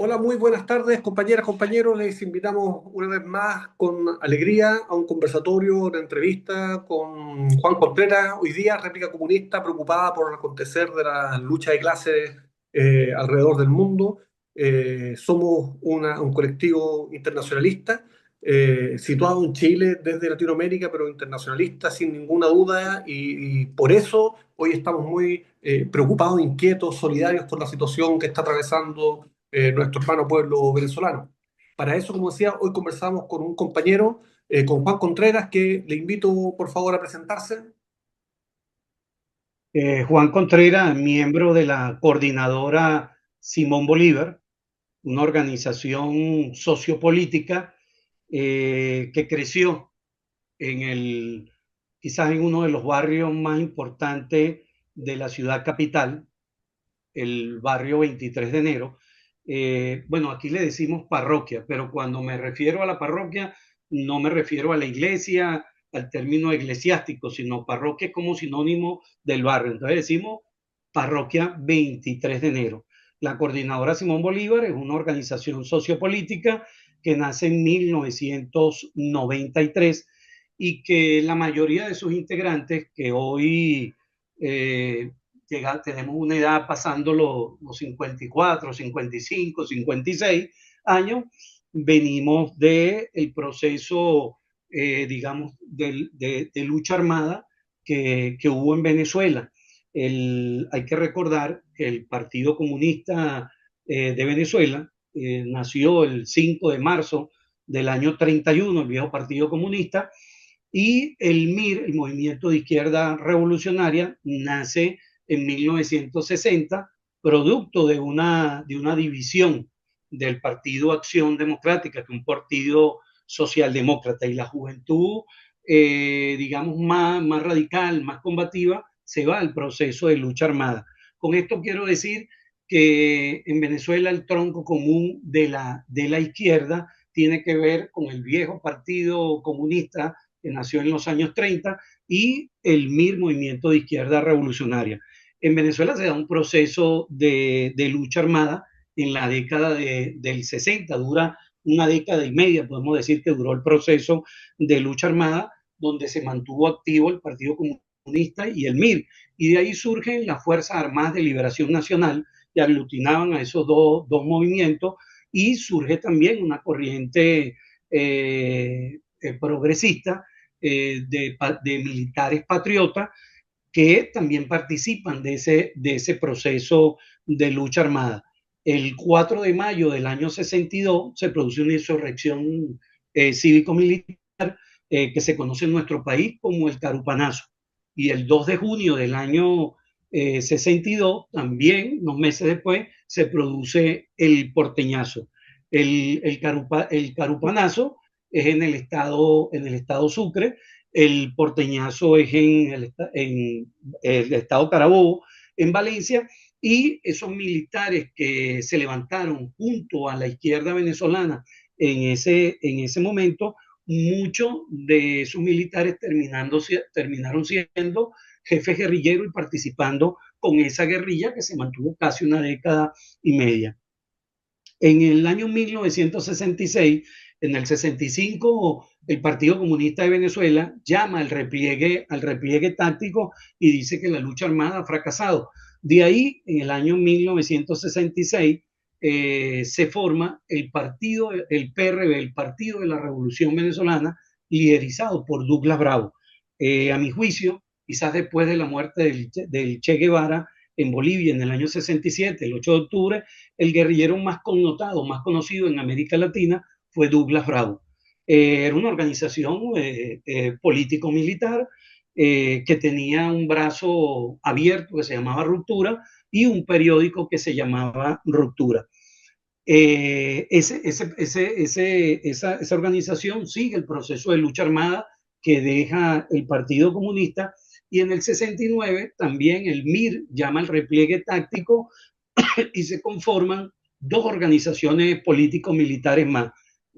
Hola, muy buenas tardes, compañeras, compañeros. Les invitamos una vez más con alegría a un conversatorio, una entrevista con Juan Contreras. Hoy día, réplica comunista preocupada por el acontecer de la lucha de clases alrededor del mundo. Somos un colectivo internacionalista situado en Chile desde Latinoamérica, pero internacionalista sin ninguna duda y por eso hoy estamos muy preocupados, inquietos, solidarios con la situación que está atravesando nuestro hermano pueblo venezolano. Para eso, como decía, hoy conversamos con un compañero, con Juan Contreras, que le invito por favor a presentarse. Juan Contreras, miembro de la coordinadora Simón Bolívar, una organización sociopolítica que creció en quizás en uno de los barrios más importantes de la ciudad capital, el barrio 23 de enero. Bueno, aquí le decimos parroquia, pero cuando me refiero a la parroquia, no me refiero a la iglesia, al término eclesiástico, sino parroquia como sinónimo del barrio. Entonces decimos parroquia 23 de enero. La Coordinadora Simón Bolívar es una organización sociopolítica que nace en 1993 y que la mayoría de sus integrantes, que hoy tenemos una edad pasando los 54, 55, 56 años, venimos del proceso, digamos, de lucha armada que hubo en Venezuela. Hay que recordar que el Partido Comunista de Venezuela nació el 5 de marzo del año 31, el viejo Partido Comunista, y el MIR, el Movimiento de Izquierda Revolucionaria, nace en 1960, producto de una división del Partido Acción Democrática, que es un partido socialdemócrata, y la juventud, digamos, más radical, más combativa, se va al proceso de lucha armada. Con esto quiero decir que en Venezuela el tronco común de la izquierda tiene que ver con el viejo Partido Comunista que nació en los años 30, y el MIR, Movimiento de Izquierda Revolucionaria. En Venezuela se da un proceso de lucha armada en la década del 60, dura una década y media, podemos decir que duró el proceso de lucha armada, donde se mantuvo activo el Partido Comunista y el MIR. Y de ahí surgen las Fuerzas Armadas de Liberación Nacional, que aglutinaban a esos dos movimientos, y surge también una corriente progresista de militares patriotas que también participan de ese proceso de lucha armada. El 4 de mayo del año 62 se produce una insurrección cívico-militar que se conoce en nuestro país como el Carupanazo. Y el 2 de junio del año 62, también unos meses después, se produce el Porteñazo. El Carupanazo es en el estado Sucre, el Porteñazo es en el estado Carabobo, en Valencia, y esos militares que se levantaron junto a la izquierda venezolana en ese momento, muchos de esos militares terminaron siendo jefes guerrilleros y participando con esa guerrilla que se mantuvo casi una década y media. En el año 1966, en el 65, el Partido Comunista de Venezuela llama al repliegue táctico y dice que la lucha armada ha fracasado. De ahí, en el año 1966, se forma el PRB, el Partido de la Revolución Venezolana, liderizado por Douglas Bravo. A mi juicio, quizás después de la muerte del Che Guevara en Bolivia en el año 67, el 8 de octubre, el guerrillero más connotado, más conocido en América Latina fue Douglas Bravo. Era una organización político-militar que tenía un brazo abierto que se llamaba Ruptura y un periódico que se llamaba Ruptura. Esa organización sigue el proceso de lucha armada que deja el Partido Comunista, y en el 69 también el MIR llama al repliegue táctico y se conforman dos organizaciones político-militares más,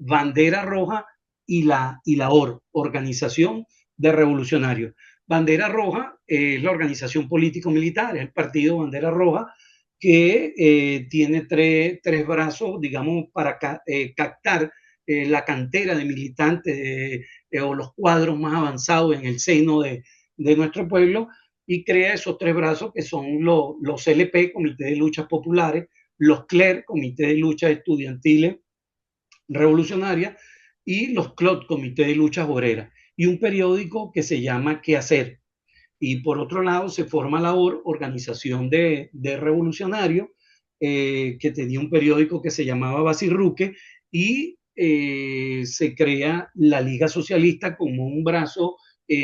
Bandera Roja y la OR, Organización de Revolucionarios. Bandera Roja es la organización político-militar, es el partido Bandera Roja, que tiene tres brazos, digamos, para captar la cantera de militantes o los cuadros más avanzados en el seno de nuestro pueblo, y crea esos tres brazos que son los CLP, Comité de Luchas Populares, los CLER, Comité de Luchas Estudiantiles Revolucionarias, y los CLOT, Comité de Luchas Obreras, y un periódico que se llama ¿Qué hacer? Y por otro lado se forma la Organización de Revolucionarios, que tenía un periódico que se llamaba Basirruque, y se crea la Liga Socialista como un brazo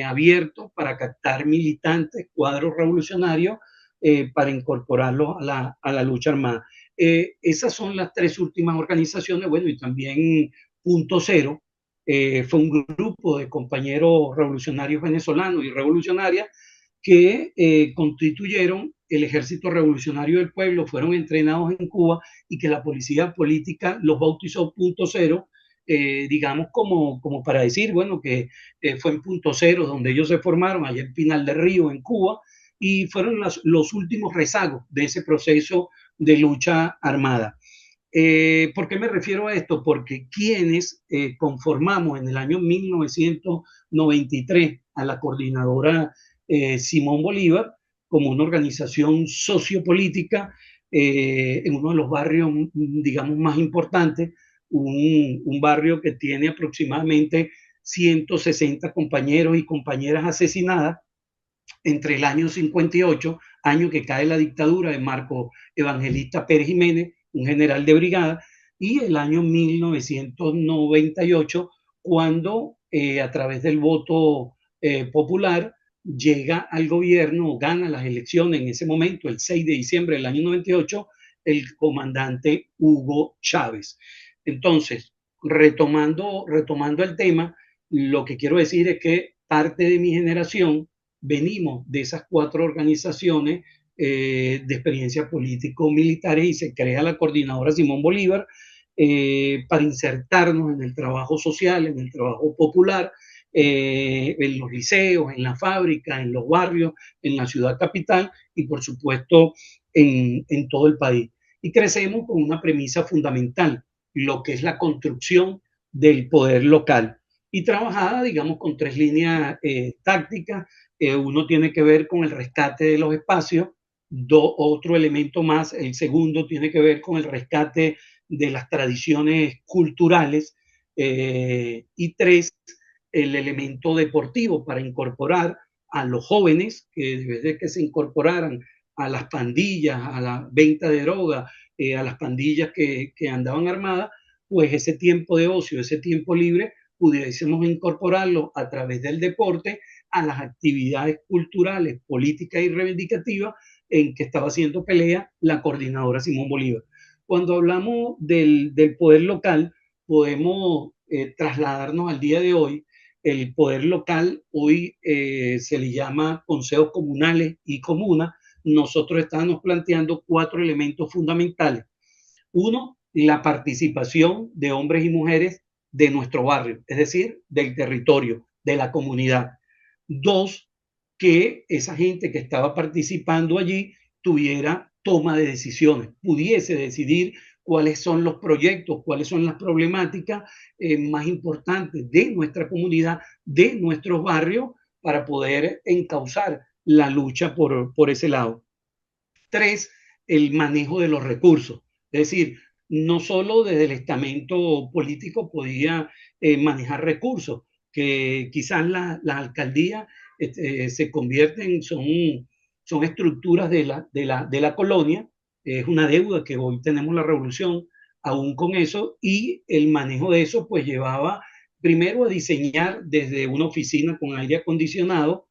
abierto para captar militantes, cuadros revolucionarios, para incorporarlos a la lucha armada. Esas son las tres últimas organizaciones. Bueno, y también Punto Cero, fue un grupo de compañeros revolucionarios venezolanos y revolucionarias que constituyeron el Ejército Revolucionario del Pueblo, fueron entrenados en Cuba, y que la policía política los bautizó Punto Cero, digamos como para decir, bueno, que fue en Punto Cero donde ellos se formaron, allá en Pinal del Río, en Cuba, y fueron los últimos rezagos de ese proceso de lucha armada. ¿Por qué me refiero a esto? Porque quienes conformamos en el año 1993 a la coordinadora Simón Bolívar como una organización sociopolítica en uno de los barrios, digamos, más importantes, un barrio que tiene aproximadamente 160 compañeros y compañeras asesinadas entre el año 58, año que cae la dictadura de Marco Evangelista Pérez Jiménez, un general de brigada, y el año 1998, cuando a través del voto popular llega al gobierno, gana las elecciones en ese momento, el 6 de diciembre del año 98, el comandante Hugo Chávez. Entonces, retomando el tema, lo que quiero decir es que parte de mi generación venimos de esas cuatro organizaciones de experiencia político-militares, y se crea la coordinadora Simón Bolívar para insertarnos en el trabajo social, en el trabajo popular, en los liceos, en la fábrica, en los barrios, en la ciudad capital y por supuesto en todo el país. Y crecemos con una premisa fundamental, lo que es la construcción del poder local, y trabajada, digamos, con tres líneas tácticas. Uno tiene que ver con el rescate de los espacios, otro elemento más, el segundo tiene que ver con el rescate de las tradiciones culturales, y tres, el elemento deportivo para incorporar a los jóvenes que desde que se incorporaran a las pandillas, a la venta de droga, a las pandillas que andaban armadas, pues ese tiempo de ocio, ese tiempo libre, pudiésemos incorporarlo a través del deporte a las actividades culturales, políticas y reivindicativas en que estaba haciendo pelea la coordinadora Simón Bolívar. Cuando hablamos del poder local, podemos trasladarnos al día de hoy. El poder local hoy se le llama consejos comunales y comunas. Nosotros estamos planteando cuatro elementos fundamentales. Uno, la participación de hombres y mujeres de nuestro barrio, es decir, del territorio, de la comunidad. Dos, que esa gente que estaba participando allí tuviera toma de decisiones, pudiese decidir cuáles son los proyectos, cuáles son las problemáticas más importantes de nuestra comunidad, de nuestros barrios, para poder encauzar la lucha por ese lado. Tres, el manejo de los recursos. Es decir, no solo desde el estamento político podía manejar recursos, que quizás las alcaldías se convierten, son estructuras de la colonia, es una deuda que hoy tenemos la revolución, aún con eso, y el manejo de eso pues llevaba primero a diseñar desde una oficina con aire acondicionado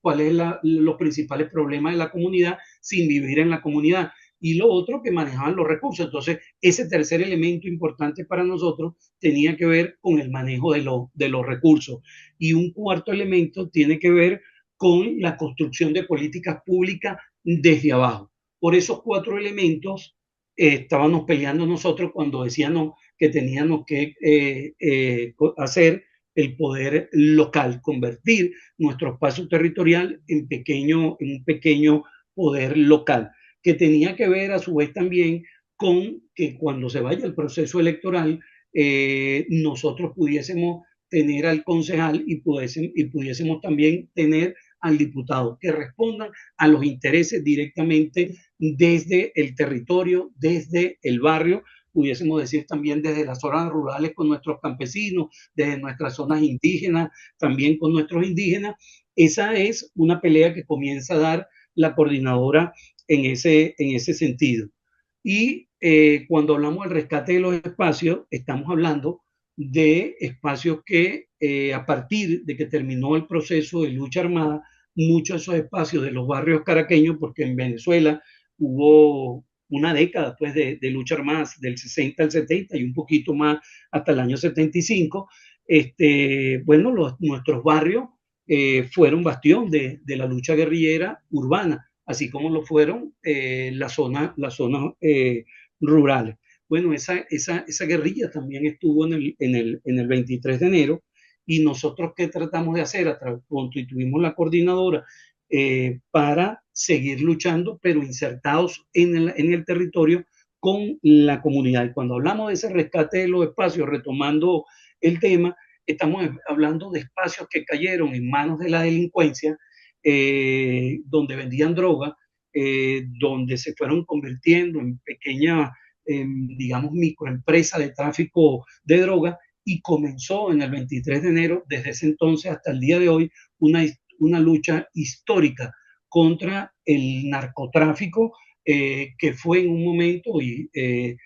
cuáles son los principales problemas de la comunidad sin vivir en la comunidad, y lo otro que manejaban los recursos. Entonces, ese tercer elemento importante para nosotros tenía que ver con el manejo de los recursos. Y un cuarto elemento tiene que ver con la construcción de políticas públicas desde abajo. Por esos cuatro elementos estábamos peleando nosotros cuando decíamos que teníamos que hacer el poder local, convertir nuestro espacio territorial en un pequeño poder local. que tenía que ver a su vez también con que cuando se vaya el proceso electoral, nosotros pudiésemos tener al concejal y pudiésemos también tener al diputado, que respondan a los intereses directamente desde el territorio, desde el barrio, pudiésemos decir también desde las zonas rurales con nuestros campesinos, desde nuestras zonas indígenas, también con nuestros indígenas. Esa es una pelea que comienza a dar la coordinadora en ese sentido. Y cuando hablamos del rescate de los espacios, estamos hablando de espacios que a partir de que terminó el proceso de lucha armada, muchos de esos espacios de los barrios caraqueños, porque en Venezuela hubo una década pues, de lucha armada, del 60 al 70 y un poquito más hasta el año 75, bueno, nuestros barrios fueron bastión de la lucha guerrillera urbana, así como lo fueron las zonas rurales. Bueno, esa guerrilla también estuvo en el 23 de enero y nosotros qué tratamos de hacer, constituimos la coordinadora para seguir luchando, pero insertados en el territorio con la comunidad. Y cuando hablamos de ese rescate de los espacios, retomando el tema, estamos hablando de espacios que cayeron en manos de la delincuencia, donde vendían droga, donde se fueron convirtiendo en pequeñas, digamos, microempresas de tráfico de droga, y comenzó en el 23 de enero, desde ese entonces hasta el día de hoy, una lucha histórica contra el narcotráfico, que fue en un momento de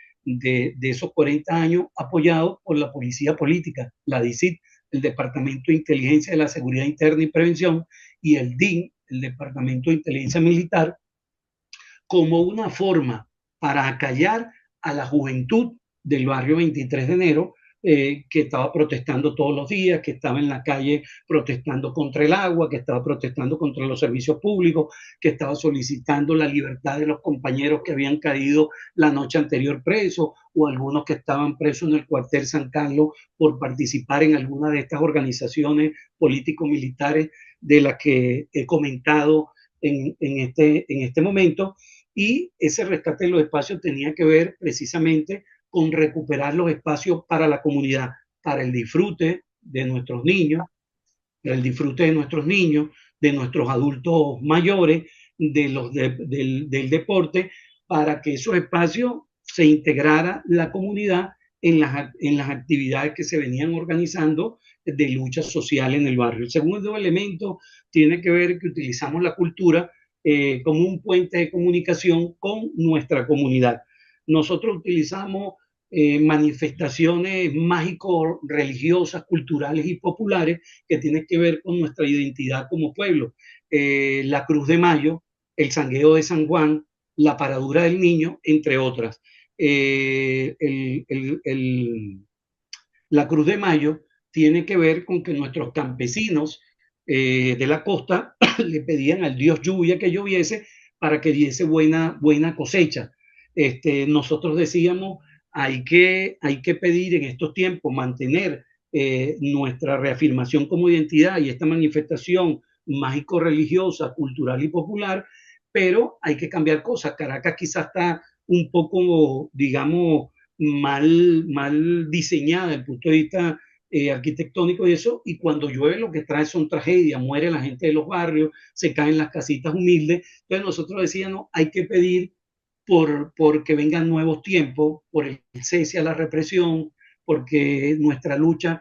esos 40 años apoyado por la policía política, la DICIT, el Departamento de Inteligencia de la Seguridad Interna y Prevención, y el DIN, el Departamento de Inteligencia Militar, como una forma para acallar a la juventud del barrio 23 de enero, que estaba protestando todos los días, que estaba en la calle protestando contra el agua, que estaba protestando contra los servicios públicos, que estaba solicitando la libertad de los compañeros que habían caído la noche anterior presos, o algunos que estaban presos en el cuartel San Carlos por participar en alguna de estas organizaciones político-militares de las que he comentado en este momento. Y ese rescate de los espacios tenía que ver precisamente con recuperar los espacios para la comunidad, para el disfrute de nuestros niños, para el disfrute de nuestros niños, de nuestros adultos mayores, del deporte, para que esos espacios se integrara la comunidad en las actividades que se venían organizando de lucha social en el barrio. El segundo elemento tiene que ver que utilizamos la cultura como un puente de comunicación con nuestra comunidad. Nosotros utilizamos manifestaciones mágico-religiosas, culturales y populares que tienen que ver con nuestra identidad como pueblo. La Cruz de Mayo, el Sangueo de San Juan, la Paradura del Niño, entre otras. La Cruz de Mayo tiene que ver con que nuestros campesinos de la costa le pedían al dios lluvia que lloviese para que diese buena cosecha. Nosotros decíamos, hay que pedir en estos tiempos mantener nuestra reafirmación como identidad y esta manifestación mágico-religiosa, cultural y popular, pero hay que cambiar cosas. Caracas quizás está un poco, digamos, mal diseñada desde el punto de vista arquitectónico y eso, y cuando llueve lo que trae son tragedias, muere la gente de los barrios, se caen las casitas humildes. Entonces nosotros decíamos, hay que pedir que vengan nuevos tiempos, por el cese a la represión, porque nuestra lucha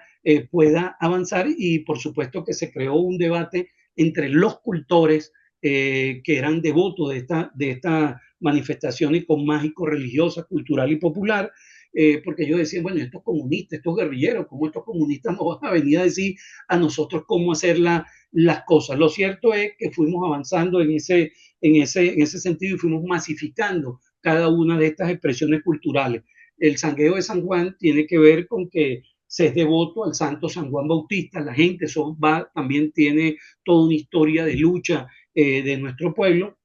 pueda avanzar, y por supuesto que se creó un debate entre los cultores que eran devotos de esta manifestaciones con mágico, religiosa, cultural y popular, porque ellos decían, bueno, estos comunistas, estos guerrilleros, ¿cómo estos comunistas nos van a venir a decir a nosotros cómo hacer las cosas? Lo cierto es que fuimos avanzando en ese sentido y fuimos masificando cada una de estas expresiones culturales. El sangueo de San Juan tiene que ver con que se es devoto al santo San Juan Bautista, la gente también tiene toda una historia de lucha de nuestro pueblo,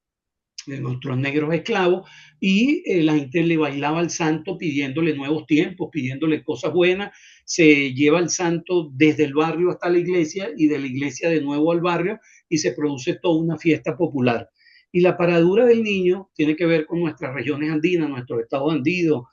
de nuestros negros esclavos, y la gente le bailaba al santo pidiéndole nuevos tiempos, pidiéndole cosas buenas. Se lleva al santo desde el barrio hasta la iglesia y de la iglesia de nuevo al barrio y se produce toda una fiesta popular. Y la paradura del niño tiene que ver con nuestras regiones andinas, nuestros estados andinos,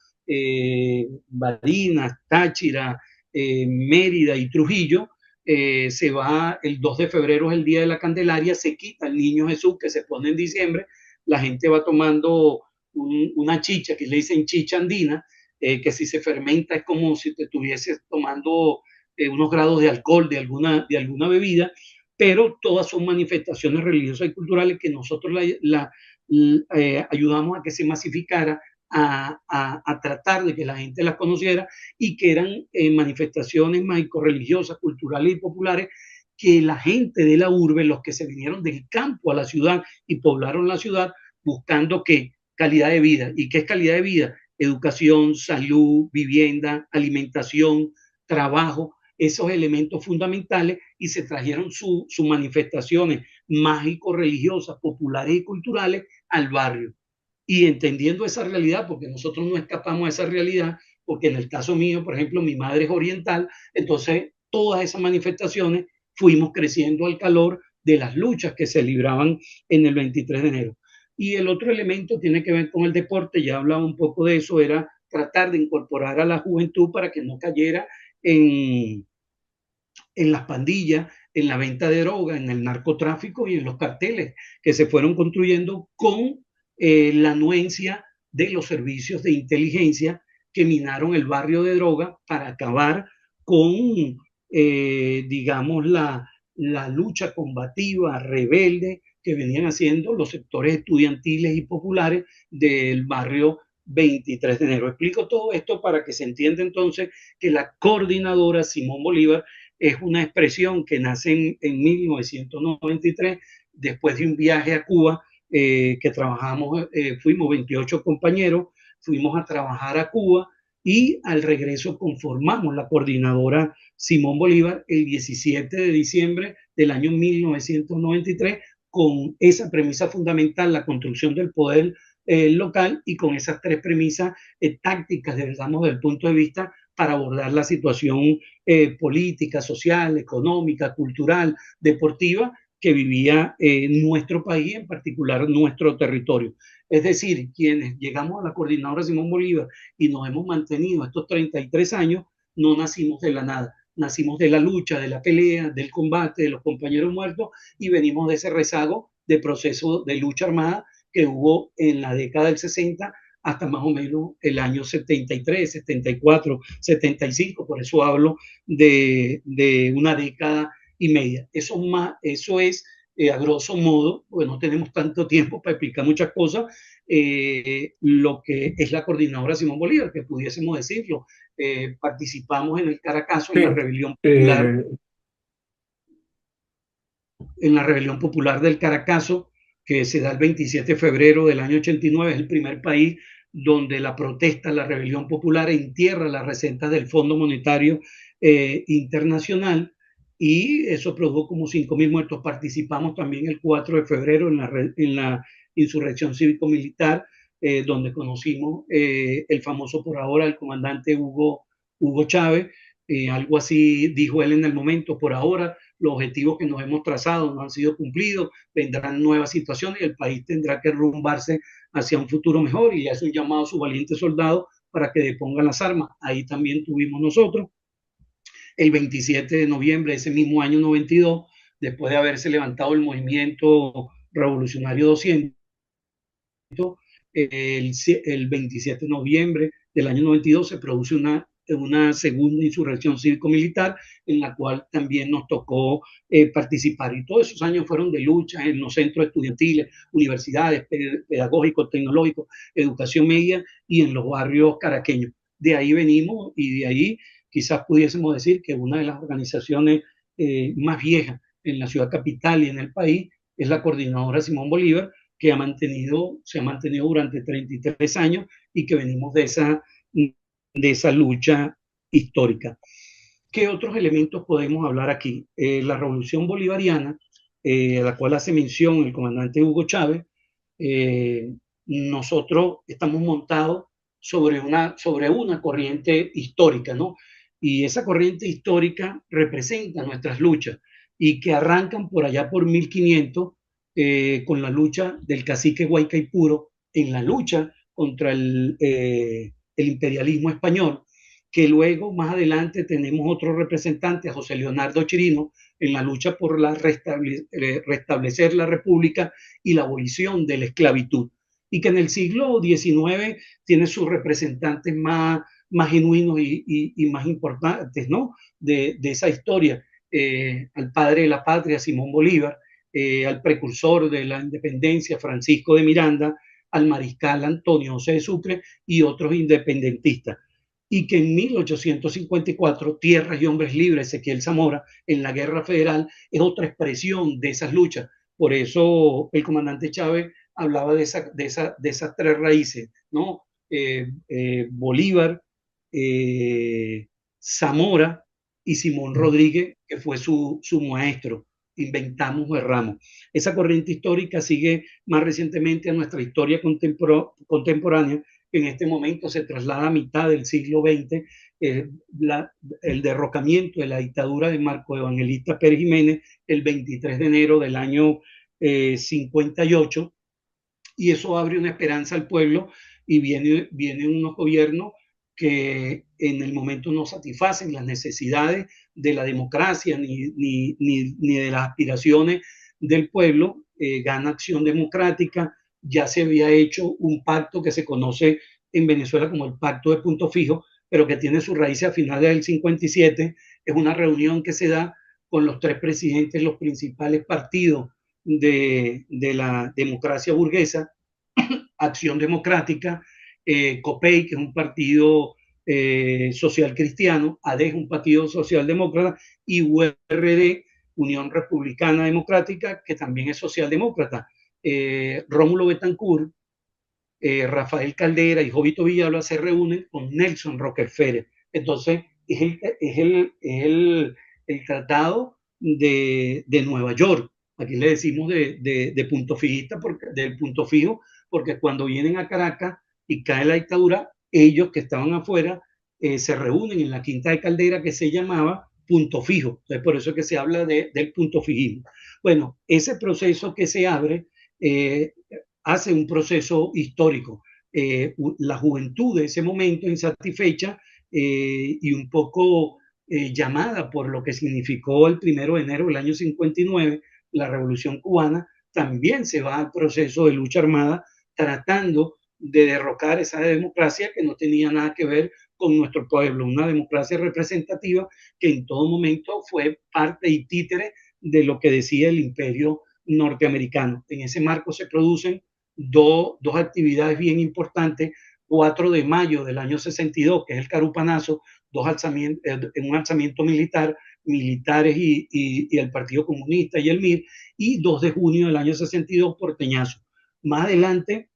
Barinas, Táchira, Mérida y Trujillo. Se va el 2 de febrero, es el día de la Candelaria, se quita el niño Jesús que se pone en diciembre, la gente va tomando una chicha que le dicen chicha andina, que si se fermenta es como si te estuvieses tomando unos grados de alcohol de alguna bebida, pero todas son manifestaciones religiosas y culturales que nosotros ayudamos a que se masificara, a tratar de que la gente las conociera y que eran manifestaciones mágico-religiosas, culturales y populares que la gente de la urbe, los que se vinieron del campo a la ciudad y poblaron la ciudad, buscando qué calidad de vida. ¿Y qué es calidad de vida? Educación, salud, vivienda, alimentación, trabajo, esos elementos fundamentales, y se trajeron sus manifestaciones mágico-religiosas, populares y culturales al barrio. Y entendiendo esa realidad, porque nosotros no escapamos a esa realidad, porque en el caso mío, por ejemplo, mi madre es oriental, entonces todas esas manifestaciones fuimos creciendo al calor de las luchas que se libraban en el 23 de enero. Y el otro elemento tiene que ver con el deporte, ya hablaba un poco de eso, era tratar de incorporar a la juventud para que no cayera en, en las pandillas, en la venta de droga, en el narcotráfico y en los carteles que se fueron construyendo con la anuencia de los servicios de inteligencia que minaron el barrio de droga para acabar con, digamos, la lucha combativa, rebelde que venían haciendo los sectores estudiantiles y populares del barrio 23 de enero. Explico todo esto para que se entienda entonces que la coordinadora Simón Bolívar es una expresión que nace en 1993, después de un viaje a Cuba, que trabajamos, fuimos 28 compañeros, fuimos a trabajar a Cuba y al regreso conformamos la coordinadora Simón Bolívar el 17 de diciembre del año 1993 con esa premisa fundamental, la construcción del poder local, y con esas tres premisas tácticas, digamos, desde el punto de vista para abordar la situación política, social, económica, cultural, deportiva que vivía nuestro país, en particular nuestro territorio. Es decir, quienes llegamos a la coordinadora Simón Bolívar y nos hemos mantenido estos 33 años, no nacimos de la nada, nacimos de la lucha, de la pelea, del combate, de los compañeros muertos, y venimos de ese rezago de proceso de lucha armada que hubo en la década del 60 hasta más o menos el año 73, 74, 75, por eso hablo de una década y media. Eso es a grosso modo, porque no tenemos tanto tiempo para explicar muchas cosas, lo que es la coordinadora Simón Bolívar, que pudiésemos decirlo. Participamos en el Caracazo, Sí, eh, en la rebelión popular del Caracazo, que se da el 27 de febrero del año 89, es el primer país donde la protesta, la rebelión popular entierra las recetas del Fondo Monetario Internacional, y eso produjo como 5.000 muertos. Participamos también el 4 de febrero en la insurrección cívico-militar, donde conocimos el famoso por ahora, el comandante Hugo Chávez. Algo así dijo él en el momento: por ahora los objetivos que nos hemos trazado no han sido cumplidos, vendrán nuevas situaciones y el país tendrá que rumbarse hacia un futuro mejor, y hace un llamado a sus valientes soldados para que depongan las armas. Ahí también tuvimos nosotros. El 27 de noviembre de ese mismo año 92, después de haberse levantado el movimiento revolucionario 200, el 27 de noviembre del año 92 se produce una segunda insurrección cívico-militar en la cual también nos tocó participar. Y todos esos años fueron de lucha en los centros estudiantiles, universidades, pedagógicos, tecnológicos, educación media y en los barrios caraqueños. De ahí venimos, y de ahí quizás pudiésemos decir que una de las organizaciones más viejas en la ciudad capital y en el país es la Coordinadora Simón Bolívar, que se ha mantenido durante 33 años y que venimos de esa lucha histórica. ¿Qué otros elementos podemos hablar aquí? La revolución bolivariana, a la cual hace mención el comandante Hugo Chávez, eh, nosotros estamos montados sobre una corriente histórica, ¿no? Y esa corriente histórica representa nuestras luchas y que arrancan por allá por 1500, con la lucha del cacique Guaycaipuro en la lucha contra el imperialismo español, que luego más adelante tenemos otro representante, a José Leonardo Chirino, en la lucha por restablecer la república y la abolición de la esclavitud, y que en el siglo XIX tiene sus representantes más genuinos y más importantes, ¿no? De esa historia, al padre de la patria, Simón Bolívar, al precursor de la independencia, Francisco de Miranda, al mariscal Antonio José de Sucre y otros independentistas. Y que en 1854, Tierras y Hombres Libres, Ezequiel Zamora, en la Guerra Federal, es otra expresión de esas luchas. Por eso el comandante Chávez hablaba de esas tres raíces, ¿no? Bolívar, Zamora y Simón Rodríguez, que fue su maestro. Inventamos o erramos. Esa corriente histórica sigue más recientemente a nuestra historia contemporánea, que en este momento se traslada a mitad del siglo XX, el derrocamiento de la dictadura de Marco Evangelista Pérez Jiménez el 23 de enero del año 58, y eso abre una esperanza al pueblo, y vienen unos gobiernos que en el momento no satisfacen las necesidades de la democracia ni de las aspiraciones del pueblo. Gana Acción Democrática. Ya se había hecho un pacto que se conoce en Venezuela como el Pacto de Punto Fijo, pero que tiene sus raíces a finales del 57. Es una reunión que se da con los tres presidentes, los principales partidos de la democracia burguesa: Acción Democrática, COPEI, que es un partido social cristiano, AD, un partido socialdemócrata, y URD, Unión Republicana Democrática, que también es socialdemócrata. Rómulo Betancourt, Rafael Caldera y Jovito Villalba se reúnen con Nelson Rockefeller. Entonces, el tratado de Nueva York. Aquí le decimos de punto fijista, del punto fijo, porque cuando vienen a Caracas y cae la dictadura, ellos que estaban afuera se reúnen en la quinta de Caldera, que se llamaba Punto Fijo. Entonces, por eso es que se habla del punto fijismo. Bueno, ese proceso que se abre hace un proceso histórico. La juventud de ese momento, insatisfecha y un poco llamada por lo que significó el 1 de enero del año 59, la Revolución Cubana, también se va al proceso de lucha armada, tratando de derrocar esa democracia que no tenía nada que ver con nuestro pueblo, una democracia representativa que en todo momento fue parte y títere de lo que decía el imperio norteamericano. En ese marco se producen dos actividades bien importantes: 4 de mayo del año 62, que es el Carupanazo, un alzamiento militar, militares y el Partido Comunista y el MIR, y 2 de junio del año 62, Porteñazo. Más adelante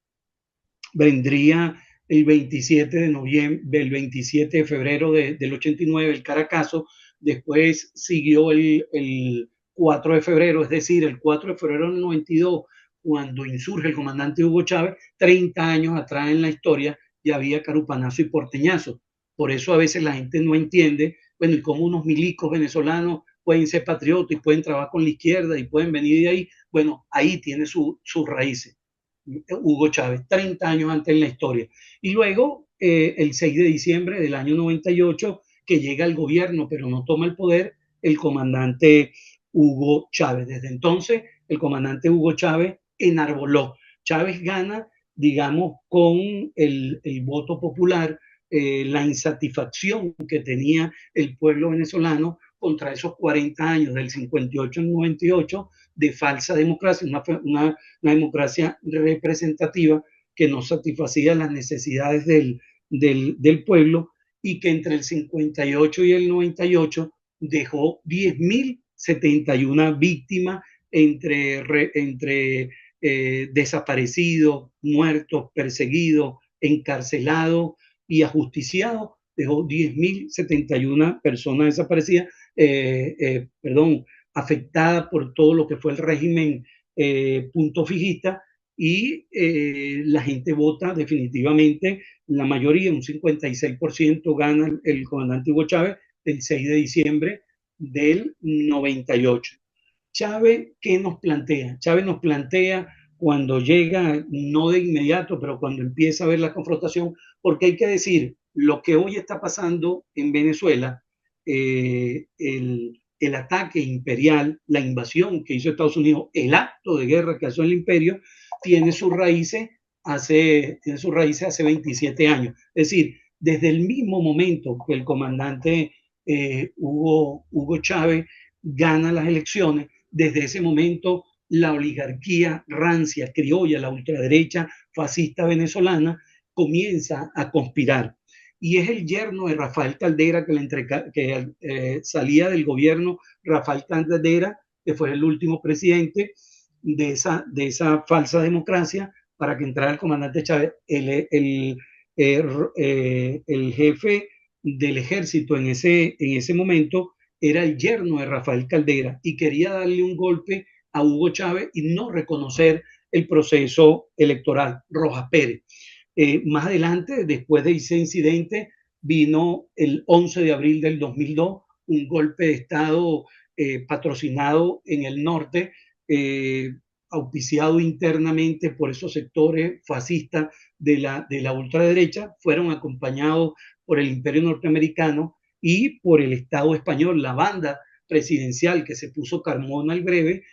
vendría el 27 de noviembre, el 27 de febrero del 89, el Caracazo. Después siguió el 4 de febrero, es decir, el 4 de febrero del 92, cuando insurge el comandante Hugo Chávez. 30 años atrás en la historia ya había Carupanazo y Porteñazo. Por eso a veces la gente no entiende, bueno, y cómo unos milicos venezolanos pueden ser patriotas y pueden trabajar con la izquierda y pueden venir de ahí. Bueno, ahí tiene sus raíces. Hugo Chávez, 30 años antes en la historia. Y luego, el 6 de diciembre del año 98, que llega al gobierno, pero no toma el poder, el comandante Hugo Chávez. Desde entonces, el comandante Hugo Chávez enarboló. Chávez gana, digamos, con el voto popular, la insatisfacción que tenía el pueblo venezolano contra esos 40 años, del 58 al 98, de falsa democracia, una democracia representativa que no satisfacía las necesidades del pueblo, y que entre el 58 y el 98 dejó 10.071 víctimas entre desaparecidos, muertos, perseguidos, encarcelados y ajusticiados. Dejó 10.071 personas desaparecidas, afectadas por todo lo que fue el régimen punto fijista, y la gente vota definitivamente, la mayoría, un 56% gana el comandante Hugo Chávez el 6 de diciembre del 98. Chávez, ¿qué nos plantea? Chávez nos plantea cuando llega, no de inmediato, pero cuando empieza a ver la confrontación, porque hay que decir, lo que hoy está pasando en Venezuela, el ataque imperial, la invasión que hizo Estados Unidos, el acto de guerra que hizo el imperio, tiene sus raíces hace 27 años. Es decir, desde el mismo momento que el comandante Hugo Chávez gana las elecciones, desde ese momento la oligarquía rancia, criolla, la ultraderecha fascista venezolana, comienza a conspirar. Y es el yerno de Rafael Caldera que salía del gobierno, Rafael Caldera, que fue el último presidente de esa falsa democracia, para que entrara el comandante Chávez, el jefe del ejército en ese momento era el yerno de Rafael Caldera y quería darle un golpe a Hugo Chávez y no reconocer el proceso electoral. Rojas Pérez. Más adelante, después de ese incidente, vino el 11 de abril del 2002 un golpe de Estado patrocinado en el norte, auspiciado internamente por esos sectores fascistas de la ultraderecha, fueron acompañados por el imperio norteamericano y por el Estado español. La banda presidencial que se puso Carmona el Breve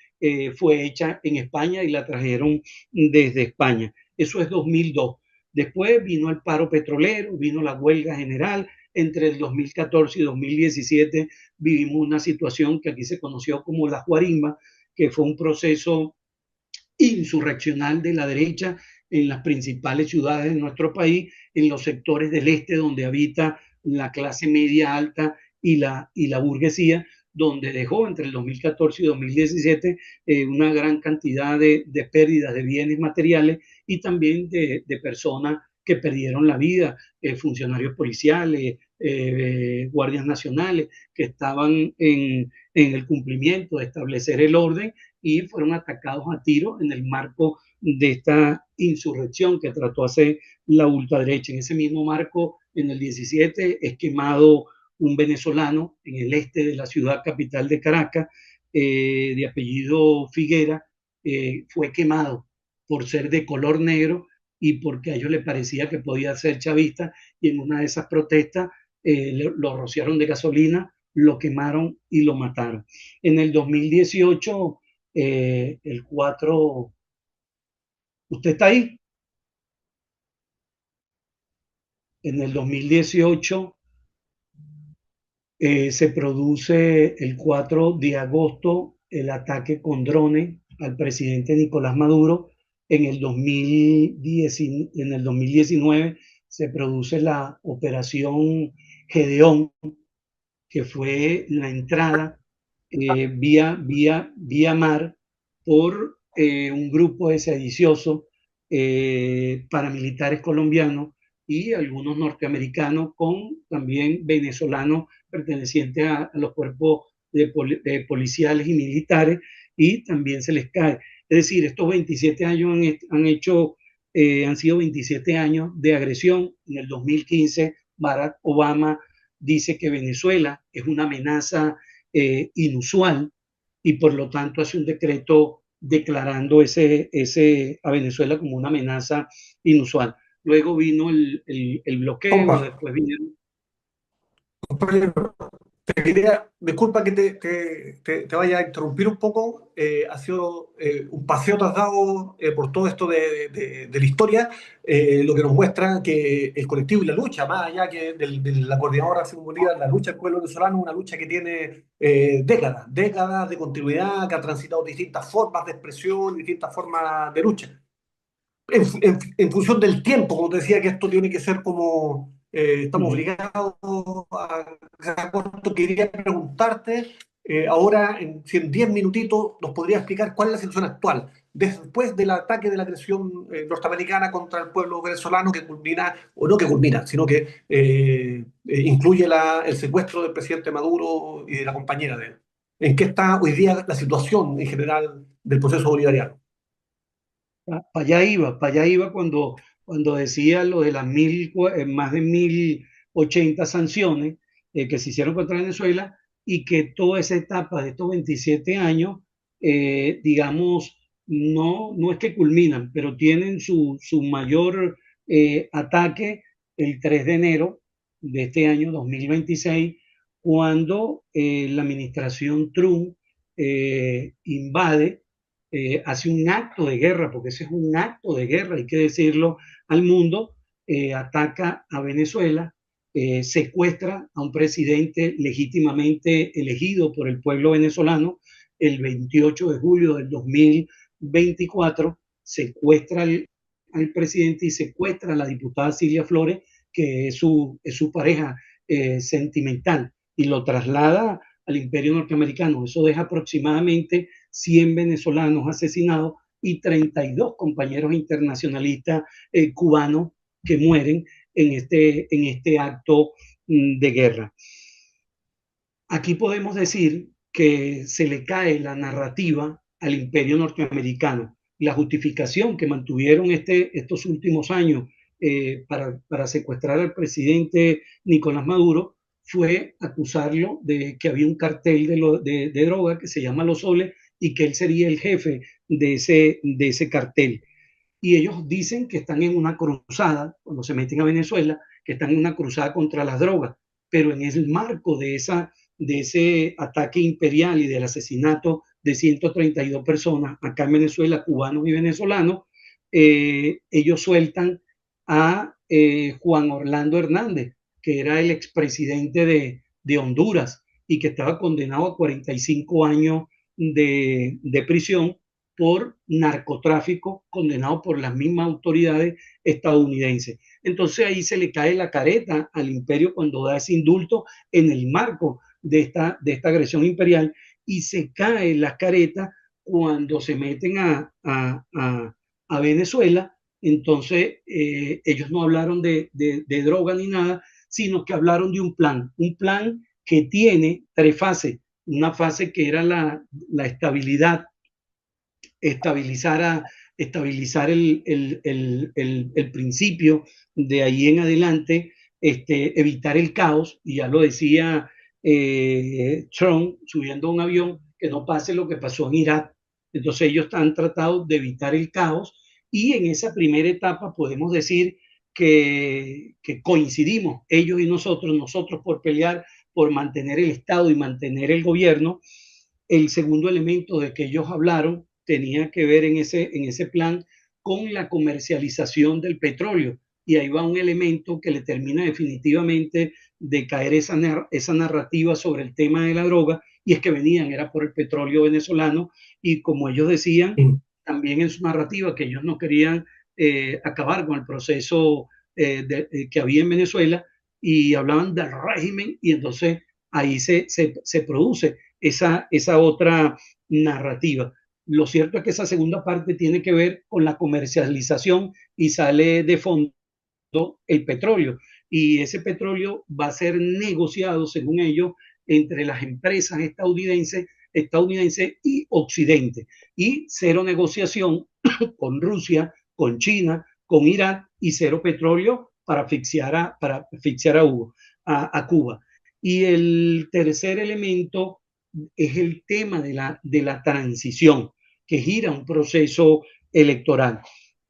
fue hecha en España y la trajeron desde España. Eso es 2002. Después vino el paro petrolero, vino la huelga general. Entre el 2014 y 2017 vivimos una situación que aquí se conoció como la Guarimba, que fue un proceso insurreccional de la derecha en las principales ciudades de nuestro país, en los sectores del este donde habita la clase media alta y la burguesía, donde dejó entre el 2014 y 2017 una gran cantidad de pérdidas de bienes materiales y también de personas que perdieron la vida, funcionarios policiales, guardias nacionales que estaban en el cumplimiento de establecer el orden y fueron atacados a tiro en el marco de esta insurrección que trató de hacer la ultraderecha. En ese mismo marco, en el 17, es quemado un venezolano en el este de la ciudad capital de Caracas, de apellido Figuera, fue quemado por ser de color negro y porque a ellos les parecía que podía ser chavista, y en una de esas protestas lo rociaron de gasolina, lo quemaron y lo mataron. En el 2018, el 4, ¿usted está ahí? En el 2018 se produce el 4 de agosto el ataque con drones al presidente Nicolás Maduro. En el 2019 se produce la operación Gedeón, que fue la entrada vía mar por un grupo de sediciosos paramilitares colombianos y algunos norteamericanos con también venezolanos pertenecientes a los cuerpos de policiales y militares, y también se les cae. Es decir, estos 27 años han sido 27 años de agresión. En el 2015, Barack Obama dice que Venezuela es una amenaza inusual y por lo tanto hace un decreto declarando a Venezuela como una amenaza inusual. Luego vino el bloqueo, Compa, después vinieron. compañero, disculpa que te vaya a interrumpir un poco. Ha sido un paseo trazado por todo esto de la historia, lo que nos muestra que el colectivo y la lucha, más allá que de la coordinadora Simón Bolívar, la lucha del pueblo venezolano es una lucha que tiene décadas de continuidad, que ha transitado distintas formas de expresión, distintas formas de lucha en función del tiempo, como te decía, que esto tiene que ser como estamos Uh-huh. obligados a corto, quería preguntarte ahora, si en 10 minutitos nos podría explicar cuál es la situación actual, después del ataque de la agresión norteamericana contra el pueblo venezolano que culmina, o no que culmina, sino que incluye el secuestro del presidente Maduro y de la compañera de él. ¿En qué está hoy día la situación en general del proceso bolivariano? Para allá iba cuando decía lo de más de 1080 sanciones que se hicieron contra Venezuela, y que toda esa etapa de estos 27 años digamos, no es que culminan, pero tienen su mayor ataque el 3 de enero de este año 2026, cuando la administración Trump invade, hace un acto de guerra, porque ese es un acto de guerra, hay que decirlo al mundo, ataca a Venezuela, secuestra a un presidente legítimamente elegido por el pueblo venezolano el 28 de julio del 2024, secuestra al presidente y secuestra a la diputada Silvia Flores, que es su pareja sentimental, y lo traslada al imperio norteamericano. Eso deja aproximadamente 100 venezolanos asesinados y 32 compañeros internacionalistas cubanos que mueren en este acto de guerra. Aquí podemos decir que se le cae la narrativa al imperio norteamericano. La justificación que mantuvieron estos últimos años para secuestrar al presidente Nicolás Maduro fue acusarlo de que había un cartel de droga que se llama Los Soles y que él sería el jefe de ese cartel. Y ellos dicen que están en una cruzada, cuando se meten a Venezuela, que están en una cruzada contra las drogas, pero en el marco de ese ataque imperial y del asesinato de 132 personas acá en Venezuela, cubanos y venezolanos, ellos sueltan a Juan Orlando Hernández, que era el expresidente de Honduras y que estaba condenado a 45 años de prisión por narcotráfico, condenado por las mismas autoridades estadounidenses. Entonces ahí se le cae la careta al imperio cuando da ese indulto en el marco de esta agresión imperial, y se cae la careta cuando se meten a Venezuela. Entonces ellos no hablaron de droga ni nada, sino que hablaron de un plan que tiene tres fases. Una fase que era la estabilidad, estabilizar, estabilizar el principio, de ahí en adelante evitar el caos, y ya lo decía Trump subiendo a un avión, que no pase lo que pasó en Irak. Entonces ellos han tratado de evitar el caos, y en esa primera etapa podemos decir que coincidimos, ellos y nosotros por pelear por mantener el Estado y mantener el gobierno. El segundo elemento de que ellos hablaron tenía que ver en ese plan con la comercialización del petróleo. Y ahí va un elemento que le termina definitivamente de caer esa narrativa sobre el tema de la droga, y es que venían, era por el petróleo venezolano, y como ellos decían, también en su narrativa, que ellos no querían acabar con el proceso que había en Venezuela, y hablaban del régimen, y entonces ahí se produce esa otra narrativa. Lo cierto es que esa segunda parte tiene que ver con la comercialización y sale de fondo el petróleo. Y ese petróleo va a ser negociado, según ellos, entre las empresas estadounidenses y Occidente. Y cero negociación con Rusia, con China, con Irán, y cero petróleo para asfixiar a Cuba. Y el tercer elemento es el tema de la transición, que gira un proceso electoral.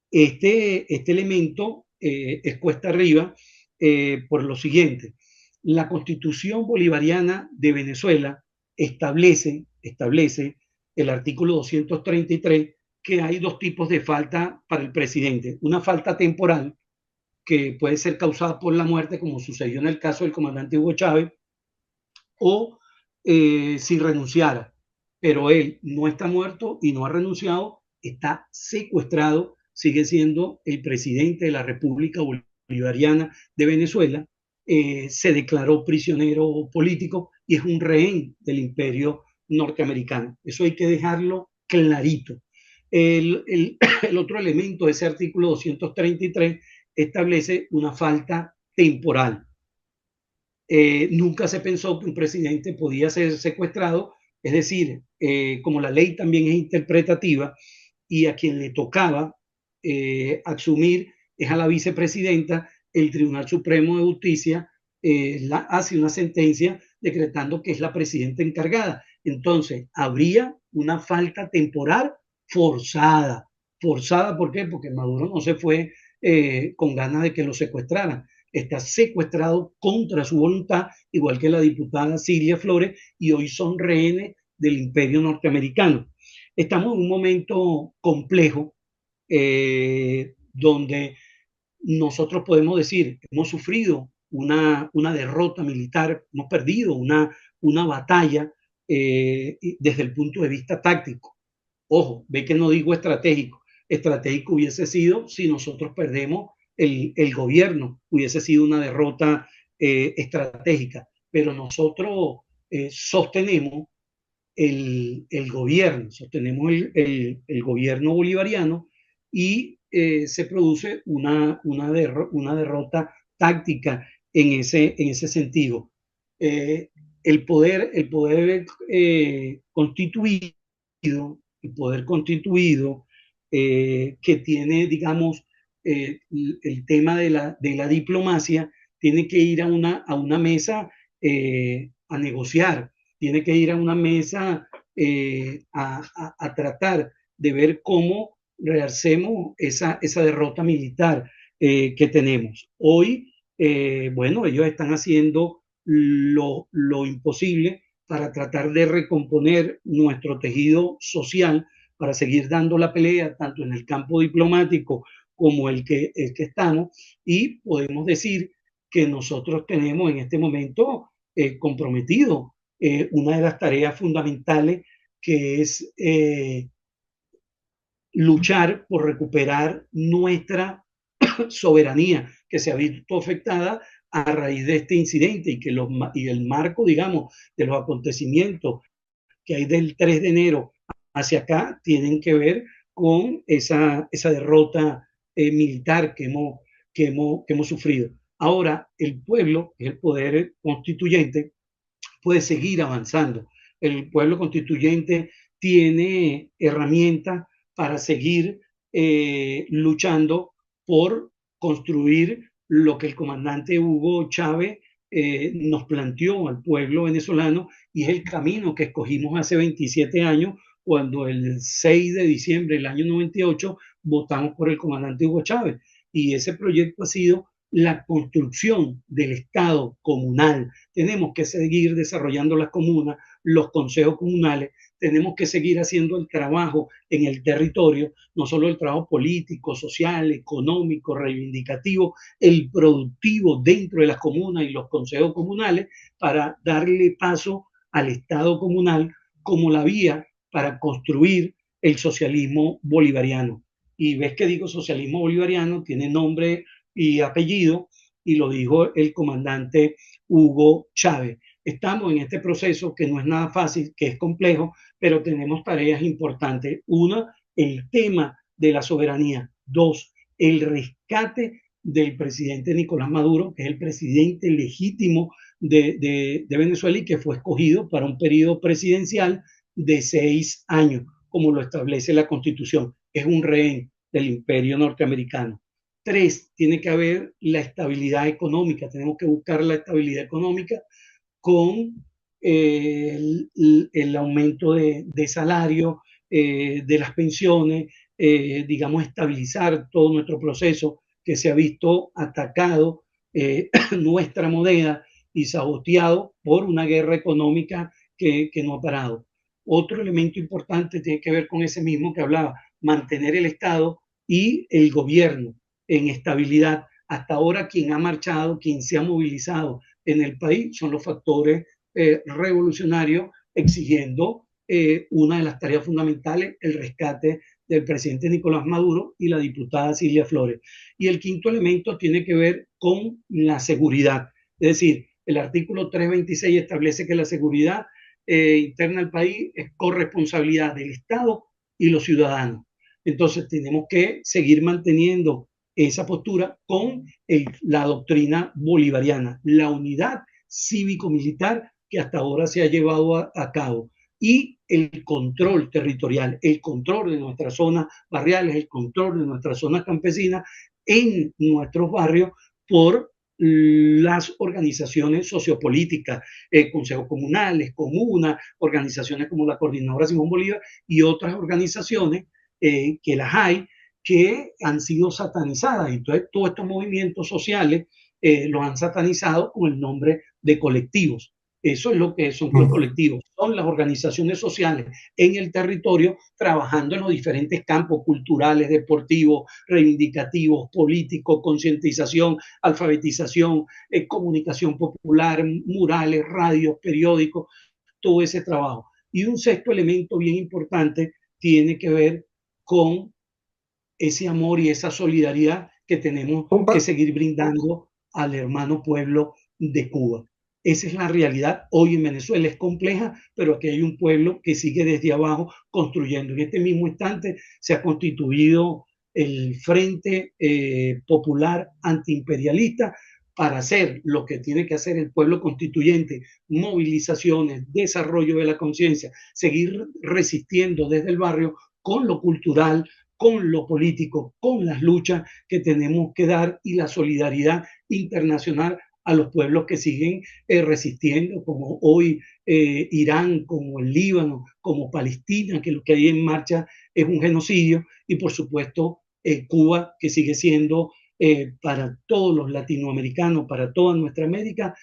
Este elemento es cuesta arriba por lo siguiente. La Constitución Bolivariana de Venezuela establece el artículo 233, que hay dos tipos de falta para el presidente. Una falta temporal, que puede ser causada por la muerte, como sucedió en el caso del comandante Hugo Chávez, o si renunciara. Pero él no está muerto y no ha renunciado, está secuestrado, sigue siendo el presidente de la República Bolivariana de Venezuela, se declaró prisionero político y es un rehén del imperio norteamericano. Eso hay que dejarlo clarito. El otro elemento de ese artículo 233 establece una falta temporal. Nunca se pensó que un presidente podía ser secuestrado, es decir, como la ley también es interpretativa, y a quien le tocaba asumir es a la vicepresidenta, el Tribunal Supremo de Justicia hace una sentencia decretando que es la presidenta encargada, Entonces, habría una falta temporal forzada. Forzada, ¿por qué? Porque Maduro no se fue con ganas de que lo secuestraran. Está secuestrado contra su voluntad, igual que la diputada Cilia Flores, y hoy son rehenes del imperio norteamericano. Estamos en un momento complejo donde nosotros podemos decir, hemos sufrido una derrota militar, hemos perdido una batalla desde el punto de vista táctico. Ojo, ve que no digo estratégico. Estratégico hubiese sido si nosotros perdemos el gobierno, hubiese sido una derrota estratégica, pero nosotros sostenemos gobierno, sostenemos el gobierno bolivariano y se produce una derrota táctica en ese sentido. Eh, el poder constituido, el poder constituido que tiene, digamos, el tema de la diplomacia, tiene que ir a una mesa a negociar, tiene que ir a una mesa a tratar de ver cómo rehacemos esa derrota militar que tenemos. Hoy, bueno, ellos están haciendo lo imposible para tratar de recomponer nuestro tejido social, para seguir dando la pelea tanto en el campo diplomático como el que estamos, y podemos decir que nosotros tenemos en este momento comprometido una de las tareas fundamentales, que es luchar por recuperar nuestra soberanía, que se ha visto afectada a raíz de este incidente, y el marco, digamos, de los acontecimientos que hay del 3 de enero hacia acá tienen que ver con esa derrota militar que hemos sufrido. Ahora, el pueblo, el poder constituyente, puede seguir avanzando. El pueblo constituyente tiene herramientas para seguir luchando por construir lo que el comandante Hugo Chávez nos planteó al pueblo venezolano, y es el camino que escogimos hace 27 años, cuando el 6 de diciembre del año 98 votamos por el comandante Hugo Chávez. Y ese proyecto ha sido la construcción del Estado comunal. Tenemos que seguir desarrollando las comunas, los consejos comunales, tenemos que seguir haciendo el trabajo en el territorio, no solo el trabajo político, social, económico, reivindicativo, el productivo dentro de las comunas y los consejos comunales, para darle paso al Estado comunal como la vía para construir el socialismo bolivariano. Y ves que digo socialismo bolivariano, tiene nombre y apellido, y lo dijo el comandante Hugo Chávez. Estamos en este proceso que no es nada fácil, que es complejo, pero tenemos tareas importantes. Una, el tema de la soberanía. Dos, el rescate del presidente Nicolás Maduro, que es el presidente legítimo de Venezuela y que fue escogido para un periodo presidencial de 6 años, como lo establece la Constitución. Es un rehén del imperio norteamericano. Tres, tiene que haber la estabilidad económica. Tenemos que buscar la estabilidad económica con el aumento de salario, de las pensiones, digamos, estabilizar todo nuestro proceso que se ha visto atacado, nuestra moneda, y saboteado por una guerra económica que no ha parado. Otro elemento importante tiene que ver con ese mismo que hablaba, mantener el Estado y el gobierno en estabilidad. Hasta ahora quien ha marchado, quien se ha movilizado en el país son los factores revolucionarios, exigiendo una de las tareas fundamentales, el rescate del presidente Nicolás Maduro y la diputada Cilia Flores. Y el quinto elemento tiene que ver con la seguridad. Es decir, el artículo 326 establece que la seguridad interna del país es corresponsabilidad del Estado y los ciudadanos. Entonces tenemos que seguir manteniendo esa postura con la doctrina bolivariana, la unidad cívico-militar que hasta ahora se ha llevado a cabo, y el control territorial, el control de nuestras zonas barriales, el control de nuestras zonas campesinas en nuestros barrios por las organizaciones sociopolíticas, consejos comunales, comunas, organizaciones como la Coordinadora Simón Bolívar y otras organizaciones que las hay, que han sido satanizadas. Entonces, todos estos movimientos sociales los han satanizado con el nombre de colectivos. Eso es lo que son los colectivos. Son las organizaciones sociales en el territorio trabajando en los diferentes campos culturales, deportivos, reivindicativos, políticos, concientización, alfabetización, comunicación popular, murales, radios, periódicos, todo ese trabajo. Y un sexto elemento bien importante tiene que ver con ese amor y esa solidaridad que tenemos que seguir brindando al hermano pueblo de Cuba. Esa es la realidad. Hoy en Venezuela es compleja, pero aquí hay un pueblo que sigue desde abajo construyendo. En este mismo instante se ha constituido el Frente Popular Antiimperialista para hacer lo que tiene que hacer el pueblo constituyente, movilizaciones, desarrollo de la conciencia, seguir resistiendo desde el barrio con lo cultural, con lo político, con las luchas que tenemos que dar y la solidaridad internacional a los pueblos que siguen resistiendo, como hoy Irán, como el Líbano, como Palestina, que lo que hay en marcha es un genocidio, y por supuesto Cuba, que sigue siendo para todos los latinoamericanos, para toda nuestra América,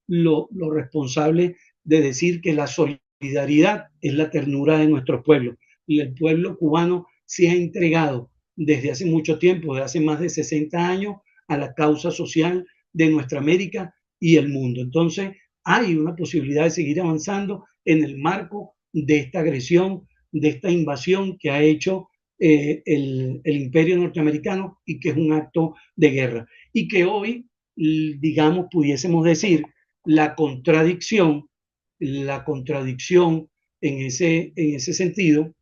lo responsable de decir que la solidaridad es la ternura de nuestros pueblos. Y el pueblo cubano se ha entregado desde hace mucho tiempo, desde hace más de 60 años, a la causa social de nuestra América y el mundo. Entonces, hay una posibilidad de seguir avanzando en el marco de esta agresión, de esta invasión que ha hecho el imperio norteamericano y que es un acto de guerra. Y que hoy, digamos, pudiésemos decir, la contradicción en ese sentido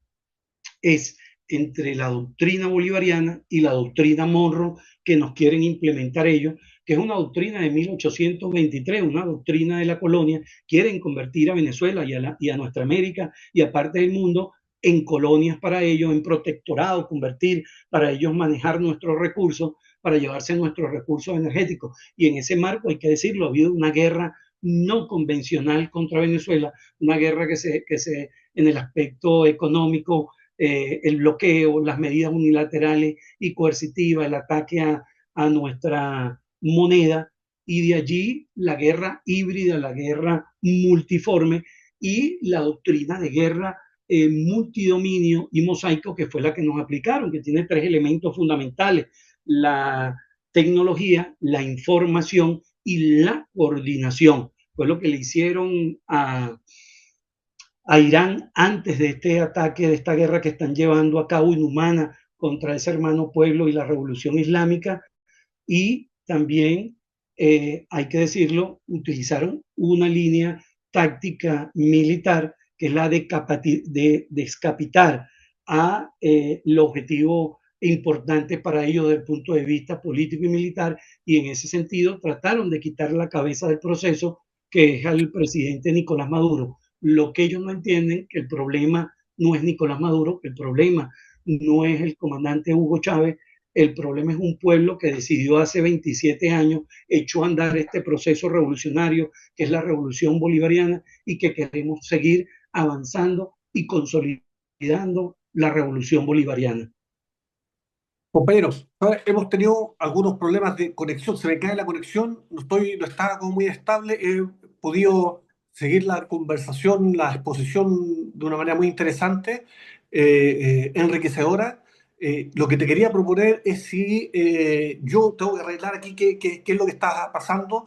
es entre la doctrina bolivariana y la doctrina Monroe que nos quieren implementar ellos, que es una doctrina de 1823, una doctrina de la colonia. Quieren convertir a Venezuela y a nuestra América y a parte del mundo en colonias para ellos, en protectorado, convertir para ellos manejar nuestros recursos, para llevarse nuestros recursos energéticos. Y en ese marco, hay que decirlo, ha habido una guerra no convencional contra Venezuela, una guerra que en el aspecto económico, el bloqueo, las medidas unilaterales y coercitivas, el ataque a nuestra moneda, y de allí la guerra híbrida, la guerra multiforme y la doctrina de guerra multidominio y mosaico, que fue la que nos aplicaron, que tiene tres elementos fundamentales: la tecnología, la información y la coordinación. Fue lo que le hicieron a Irán antes de este ataque, de esta guerra que están llevando a cabo inhumana contra ese hermano pueblo y la revolución islámica. Y también, hay que decirlo, utilizaron una línea táctica militar que es la de descapitar a los objetivos importantes para ellos desde el punto de vista político y militar, y en ese sentido trataron de quitar la cabeza del proceso, que es al presidente Nicolás Maduro. Lo que ellos no entienden, que el problema no es Nicolás Maduro, el problema no es el comandante Hugo Chávez, el problema es un pueblo que decidió hace 27 años, echó a andar este proceso revolucionario, que es la revolución bolivariana, y que queremos seguir avanzando y consolidando la revolución bolivariana. Compañeros, hemos tenido algunos problemas de conexión, se me cae la conexión, no está como muy estable, he podido seguir la conversación, la exposición de una manera muy interesante, enriquecedora. Lo que te quería proponer es si yo tengo que arreglar aquí qué es lo que está pasando.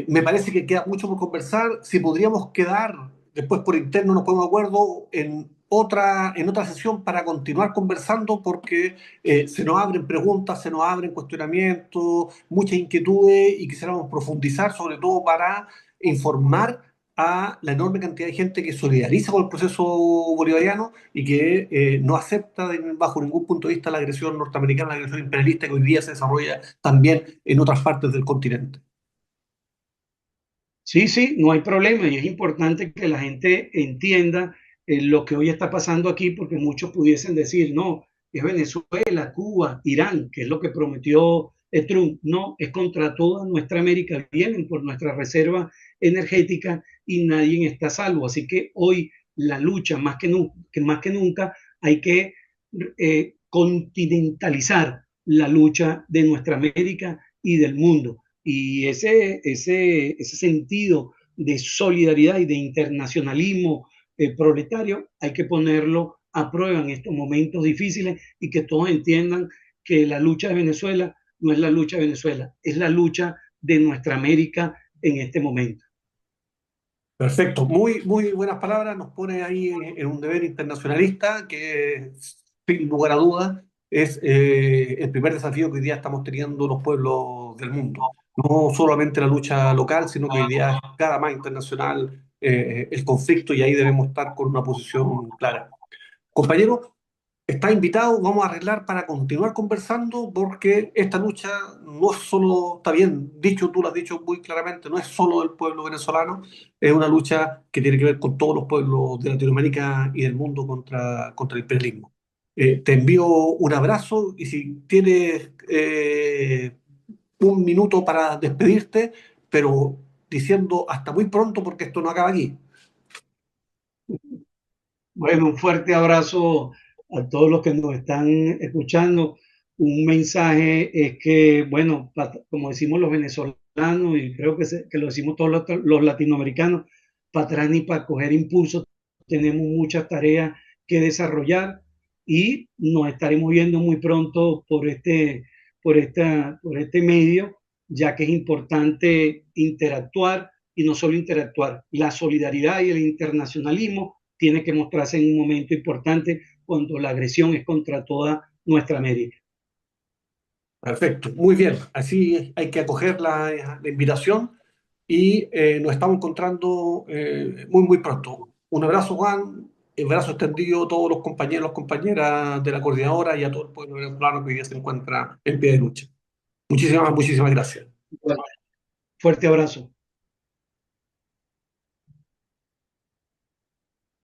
Me parece que queda mucho por conversar. Si podríamos quedar después por interno, nos ponemos de acuerdo en otra sesión para continuar conversando, porque se nos abren preguntas, se nos abren cuestionamientos, muchas inquietudes, y quisiéramos profundizar, sobre todo para informar a la enorme cantidad de gente que solidariza con el proceso bolivariano y que no acepta bajo ningún punto de vista la agresión norteamericana, la agresión imperialista que hoy día se desarrolla también en otras partes del continente. Sí, sí, no hay problema, y es importante que la gente entienda lo que hoy está pasando aquí, porque muchos pudiesen decir, no, es Venezuela, Cuba, Irán, que es lo que prometió Trump. No, es contra toda nuestra América, vienen por nuestra reserva energética y nadie está a salvo. Así que hoy la lucha, más que nunca, hay que continentalizar la lucha de nuestra América y del mundo. Y ese sentido de solidaridad y de internacionalismo proletario hay que ponerlo a prueba en estos momentos difíciles y que todos entiendan que la lucha de Venezuela no es la lucha de Venezuela, es la lucha de nuestra América en este momento. Perfecto, muy buenas palabras. Nos pone ahí en un deber internacionalista que, sin lugar a dudas, es el primer desafío que hoy día estamos teniendo los pueblos del mundo. No solamente la lucha local, sino que hoy día es cada más internacional el conflicto y ahí debemos estar con una posición clara. Compañero, está invitado, vamos a arreglar para continuar conversando porque esta lucha no es solo, está bien dicho, tú lo has dicho muy claramente, no es solo del pueblo venezolano, es una lucha que tiene que ver con todos los pueblos de Latinoamérica y del mundo contra el imperialismo. Te envío un abrazo y si tienes un minuto para despedirte, pero diciendo hasta muy pronto porque esto no acaba aquí. Bueno, un fuerte abrazo a todos los que nos están escuchando. Un mensaje es que, bueno, como decimos los venezolanos y creo que lo decimos todos los latinoamericanos, para atrás ni para coger impulso, tenemos muchas tareas que desarrollar y nos estaremos viendo muy pronto por este medio, ya que es importante interactuar y no solo interactuar, la solidaridad y el internacionalismo tiene que mostrarse en un momento importante cuando la agresión es contra toda nuestra América. Perfecto, muy bien. Así hay que acoger la invitación y nos estamos encontrando muy pronto. Un abrazo, Juan, un abrazo extendido a todos los compañeros, compañeras de la coordinadora y a todo el pueblo venezolano que hoy día se encuentra en pie de lucha. Muchísimas gracias. Fuerte abrazo.